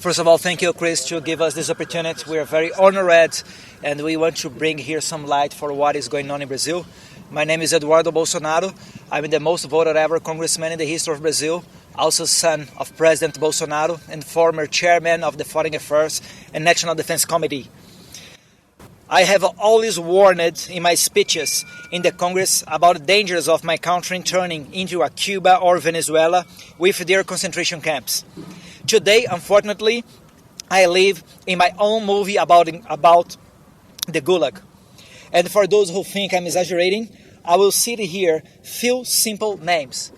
First of all, thank you, Chris, to give us this opportunity. We are very honored, and we want to bring here some light for what is going on in Brazil. My name is Eduardo Bolsonaro. I'm the most voted ever congressman in the history of Brazil, also son of President Bolsonaro and former chairman of the Foreign Affairs and National Defense Committee. I have always warned in my speeches in the Congress about the dangers of my country turning into a Cuba or Venezuela with their concentration camps. Today, unfortunately, I live in my own movie about the Gulag. And for those who think I'm exaggerating, I will cite here few simple names.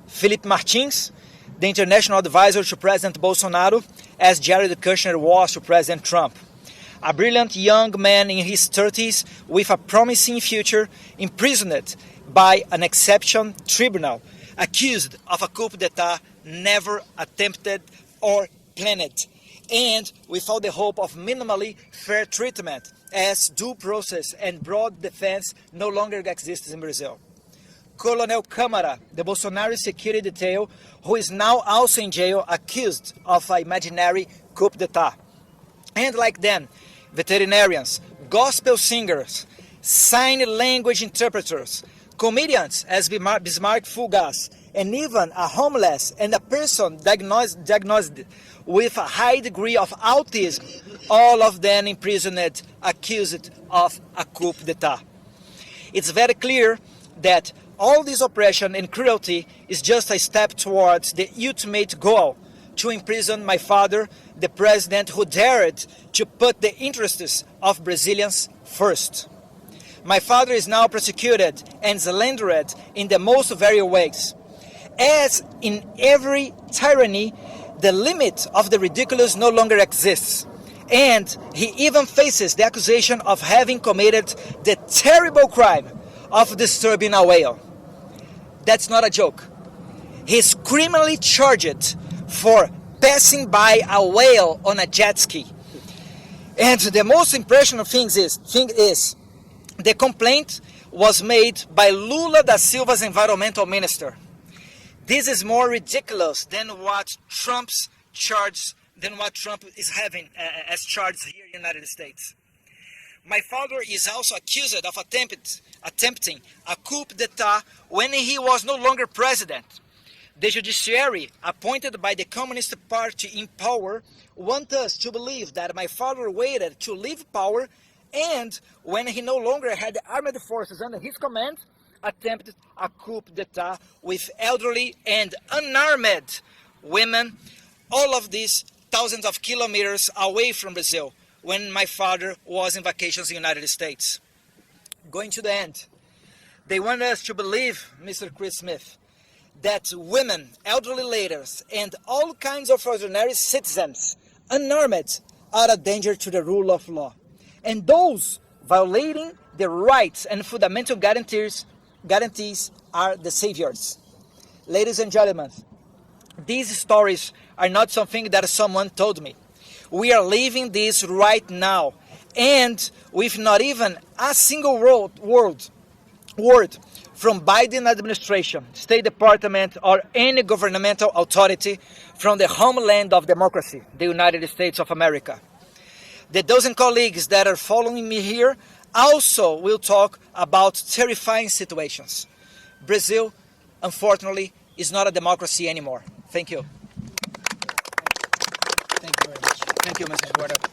Felipe Martins, the international advisor to President Bolsonaro, as Jared Kushner was to President Trump. A brilliant young man in his 30s with a promising future, imprisoned by an exception tribunal, accused of a coup d'etat never attempted or planned, and without the hope of minimally fair treatment, as due process and broad defense no longer exists in Brazil. Colonel Câmara, the Bolsonaro security detail, who is now also in jail, accused of an imaginary coup d'etat. And like them, veterinarians, gospel singers, sign language interpreters, comedians as Bismarck Fugas, and even a homeless and a person diagnosed with a high degree of autism, all of them imprisoned, accused of a coup d'etat. It's very clear that all this oppression and cruelty is just a step towards the ultimate goal, to imprison my father, the president who dared to put the interests of Brazilians first. My father is now prosecuted and slandered in the most various ways. As in every tyranny, the limit of the ridiculous no longer exists. And he even faces the accusation of having committed the terrible crime of disturbing a whale. That's not a joke. He's criminally charged for passing by a whale on a jet ski. And the most impressionable thing is the complaint was made by Lula da Silva's environmental minister. This is more ridiculous than what Trump is having as charged here in the United States. My father is also accused of attempting a coup d'etat when he was no longer president. The judiciary, appointed by the Communist Party in power, want us to believe that my father waited to leave power, and when he no longer had the armed forces under his command, attempted a coup d'etat with elderly and unarmed women, all of these thousands of kilometers away from Brazil, when my father was in vacations in the United States. Going to the end, they want us to believe, Mr. Chris Smith, that women, elderly ladies, and all kinds of ordinary citizens, unarmed, are a danger to the rule of law. And those violating the rights and fundamental guarantees are the saviors. Ladies and gentlemen, these stories are not something that someone told me. We are living this right now, and with not even a single word from Biden administration, State Department, or any governmental authority from the homeland of democracy, the United States of America. The dozen colleagues that are following me here also will talk about terrifying situations. Brazil, unfortunately, is not a democracy anymore. Thank you. Thank you very much. Thank you, Mr. Eduardo.